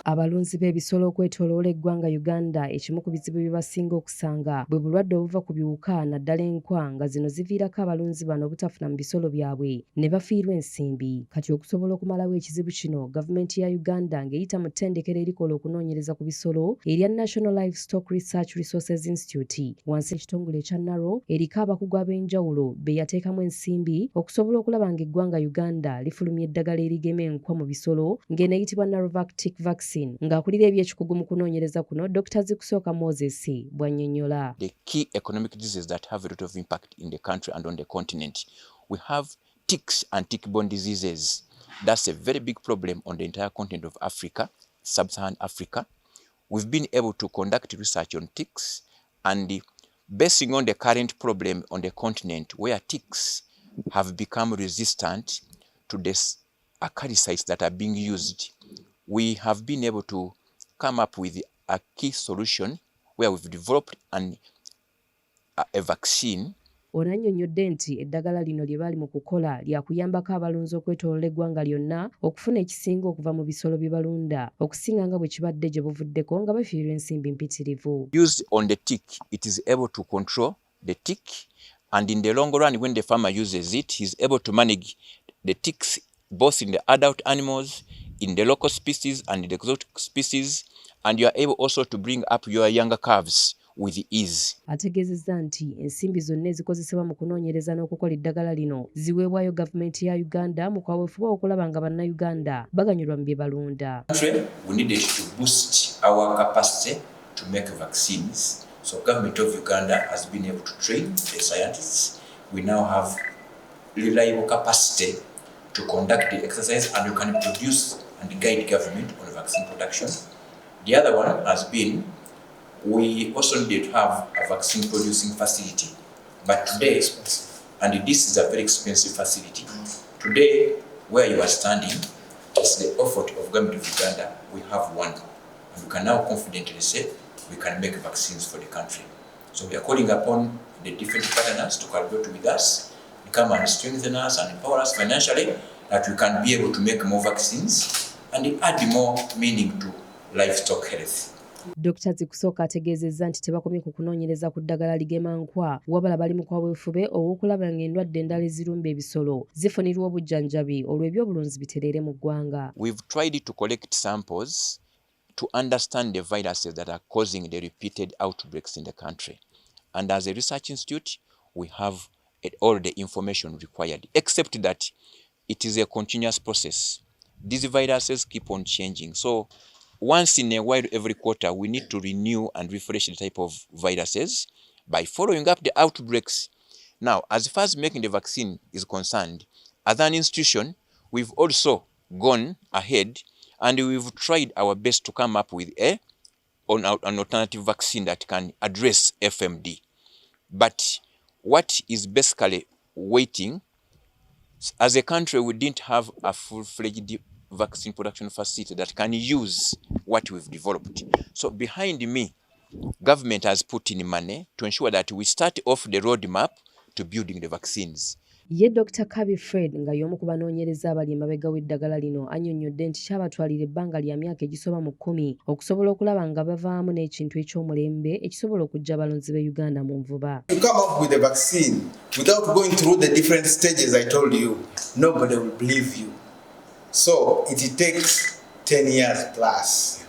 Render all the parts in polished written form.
Abalunzi b'ebisolo okwetooloola eggwanga Uganda ekimu ku bizibu bye basinga okusanga bwe bulwadde obuva ku biwuka naddala enkwa nga zino ziviirako abalunzi bano obutafuna mu bisolo byabwe ne bafiirwa ensimbi. Kati okusobola okumalawo ekizibu kino, gavumenti ya Uganda ng'eyita mu ttendekero erikola okunoonyereza ku bisolo erya National Livestock Research Resources Institute wansi ekitongole ekya Naro eriko abakugu ab'enjawulo be yateekamu ensimbi okusobola okulaba ng'eggwanga Uganda lifulumya eddagala erigema enkwa mu bisolo ng'eno eyitibwa Narovac tick vaccine. Ng'akulira eby'ekikugu mu kunoonyereza kuno, Dr. Zikusooka Moses bw'annyonnyola. The key economic diseases that have a lot of impact in the country and on the continent. We have ticks and tick-borne diseases. That's a very big problem on the entire continent of Africa, sub-Saharan Africa. We've been able to conduct research on ticks, and basing on the current problem on the continent where ticks have become resistant to the acaricides that are being used, we have been able to come up with a key solution where we've developed a vaccine. Ono annyonnyodde nti eddagala lino lye bali mu kukola lya kuyambako abalunzi okwetooloola eggwanga lyonna okufuna ekisinga okuva mu bisolo bye balunda okusinga nga bwe kibadde gye buvuddeko nga bafiirwa ensimbi mpitirivu. Used on the tick, it is able to control the tick, and in the long run when the farmer uses it, he's able to manage the ticks both in the adult animals, in the local species and in the exotic species, and you are able also to bring up your younger calves with ease. Ategeezezza nti ensimbi zonna ezikozesebwa mu kunoonyereza n'okukola eddagala lino ziweebwayo gavumenti ya Uganda Mukawefube okulaba nga bannayuganda baganyurwa mu byebalunda. We needed to boost our capacity to make vaccines. So government of Uganda has been able to train the scientists. We now have reliable capacity to conduct the exercise, and you can produce and guide government on vaccine production. The other one has been, we also need to have a vaccine producing facility. But today, and this is a very expensive facility, today where you are standing, it's the effort of government of Uganda, we have one. And we can now confidently say we can make vaccines for the country. So we are calling upon the different partners to collaborate with us, come and strengthen us and empower us financially, that we can be able to make more vaccines and add more meaning to livestock health. Dr. Zikusooka ategeezezza nti tebakomye ku kunoonyereza ku ddagala ligema nkwa wabula bali Mukawefube ow'okulaba ng'endwadde endala ezirumba ebisolo zifunirwa obujjanjabi olw'ebyobulunzi bitereere mu ggwanga. We've tried to collect samples to understand the viruses that are causing the repeated outbreaks in the country. And as a research institute, we have all the information required, except that it is a continuous process. These viruses keep on changing. So once in a while, every quarter, we need to renew and refresh the type of viruses by following up the outbreaks. Now, as far as making the vaccine is concerned, as an institution, we've also gone ahead and we've tried our best to come up with an alternative vaccine that can address FMD. But what is basically waiting, as a country, we didn't have a full-fledged vaccine production facility that can use what we've developed. So behind me, government has put in money to ensure that we start off the roadmap to building the vaccines. Ye Dr. Kabi Fred nga y'omu ku banoonyereza abali emabega w'eddagala lino annyonnyodde nti kyabatwalira ebbanga lya myaka egisoba mu 10 okusobola okulaba nga bavaamu n'ekintu eky'omulembe ekisobola okuggya abalunzi b'e Uganda mu nvuba. You come up with a vaccine without going through the different stages I told you, nobody will believe you. So it takes 10 years plus.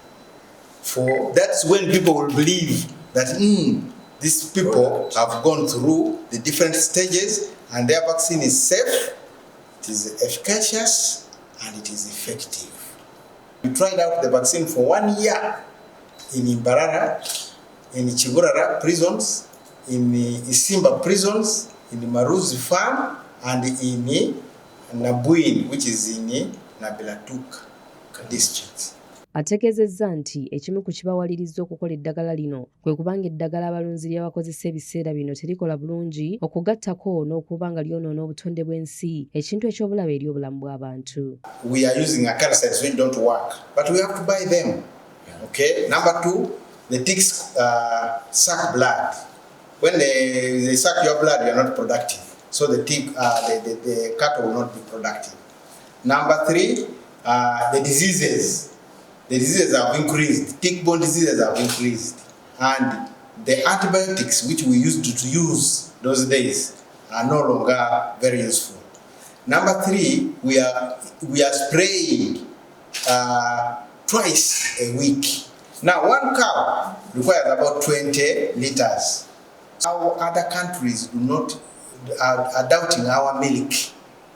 That's when people will believe that these people have gone through the different stages and their vaccine is safe, it is efficacious, and it is effective. We tried out the vaccine for 1 year in Imbarara, in Chiburara prisons, in Isimba prisons, in the Maruzi farm, and in Nabuin, which is in Nabilatuk district. Ategeezezza nti ekimu ku kibawalirizza okukola eddagala lino kwe kubanga eddagala abalunzi lye bakozesa ebiseera bino terikola bulungi okugattako n'okuba nga lyonoona obutonde bw'ensi ekintu eky'obulabe eri obulamu bw'abantu. We are using acaricides which don't work, but we have to buy them. Okay. Number 2, the ticks suck blood. When they suck your blood, you are not productive. So the cattle will not be productive. Number 3, the diseases the diseases have increased, tick-borne diseases have increased, and the antibiotics which we used to use those days are no longer very useful. Number 3, we are spraying twice a week. Now, one cow requires about 20 liters. Our other countries are doubting our milk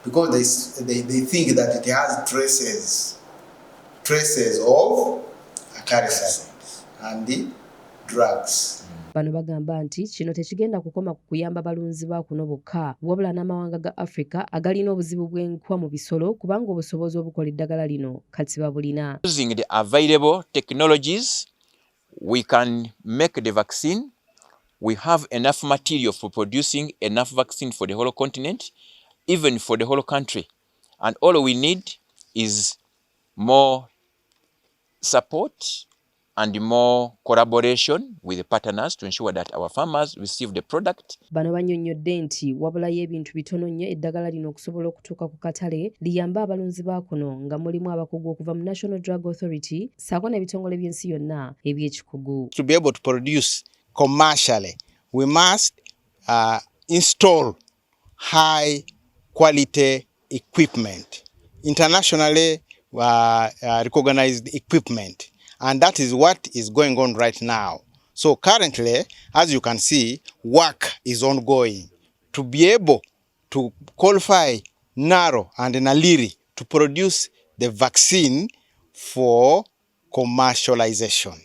because they think that it has traces of acaricides and the drugs. Bano bagamba nti kino tekigenda kukoma ku kuyamba balunzi ba kuno bokka wabula n'amawanga ga Africa agalina obuzibu bw'enkwa mu bisolo kubanga obusobozi obukola eddagala lino kati babulina. Using the available technologies, we can make the vaccine. We have enough material for producing enough vaccine for the whole continent, even for the whole country. And all we need is more support and more collaboration with the partners to ensure that our farmers receive the product. Bano bannyonnyodde nti wabulayo ebintu bitono nnyo eddagala lino okusobola okutuuka ku katale liyamba abalunzi ba kuno nga mulimu abakugu okuva mu National Drug Authority ssaako n'ebitongole by'ensi yonna eby'ekikugu. To be able to produce commercially, we must install high quality equipment, internationally recognized equipment, and that is what is going on right now. So currently, as you can see, work is ongoing to be able to qualify Naro and Naliri to produce the vaccine for commercialization.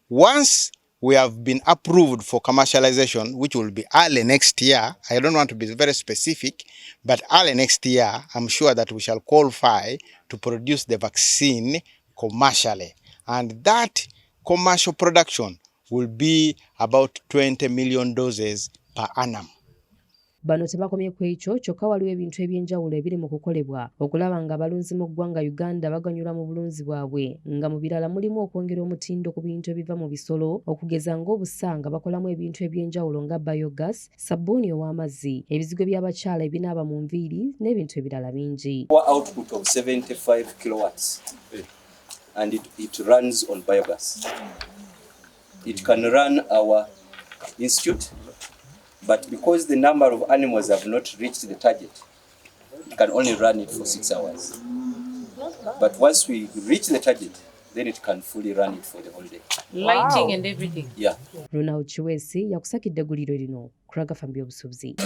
Once we have been approved for commercialization, which will be early next year, I don't want to be very specific, but early next year, I'm sure that we shall qualify to produce the vaccine commercially. And that commercial production will be about 20 million doses per annum. Bano tebakomye ku ekyo kyokka waliwo ebintu ebyenjawulo ebiri mu kukolebwa okulaba nga abalunzi mu ggwanga Uganda baganyurwa mu bulunzi bwabwe nga mu birala mulimu okwongera omutindo ku bintu ebiva mu bisolo okugeza ng'obusa nga bakolamu ebintu ebyenjawulo nga biogas, sabbuuni ow'amazzi, ebizigo by'abakyala ebinaaba mu nviiri n'ebintu ebirala bingi. Output of 75 kilowatts and it runs on biogas. It can run our institute, but because the number of animals have not reached the target, it can only run it for 6 hours. But once we reach the target, then it can fully run it for the whole day. Lighting and everything. Yeah. Ronald Chiwesi yakusakidde egguliro lino kulaga fambi obusuubuzi.